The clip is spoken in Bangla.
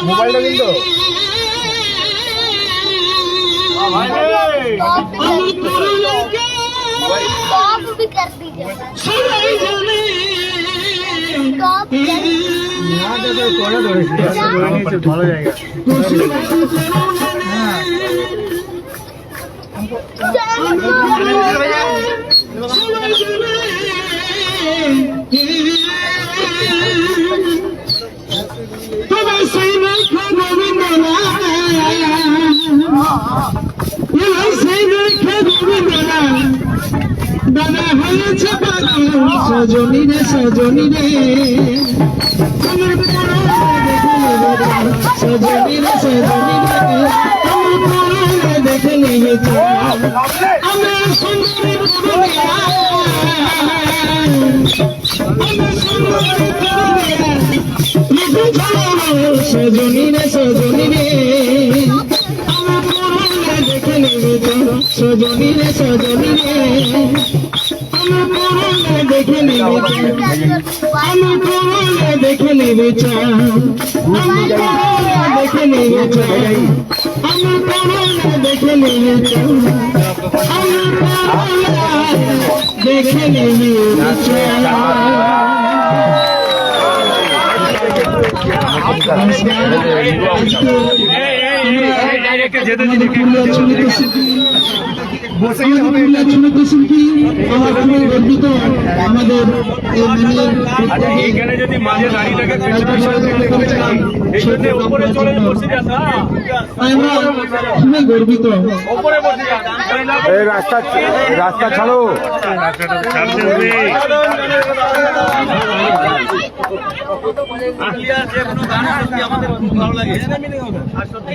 মোবাইলটা কিন্তু स्टॉप भी कर दीजिए ভালো জায়গা সজনী রে সজনী রে সজনী রে সজনী রে দেখে নিবে আমার সুন্দরী সজনী রে সজনী রে দেখে নিবে সজনী রে সজনী রে দেখে নিবে আমি তোমাকে দেখে নিবে দেখে নিবে আমি তোমাকে দেখে নিবে দেখে নিবে গর্বিত আমাদের এখানে যদি মাঝে দাঁড়িয়ে থাকে আমরা খুবই গর্বিত রাস্তা রাস্তা ছাড়ো আমাদের ভালো লাগে।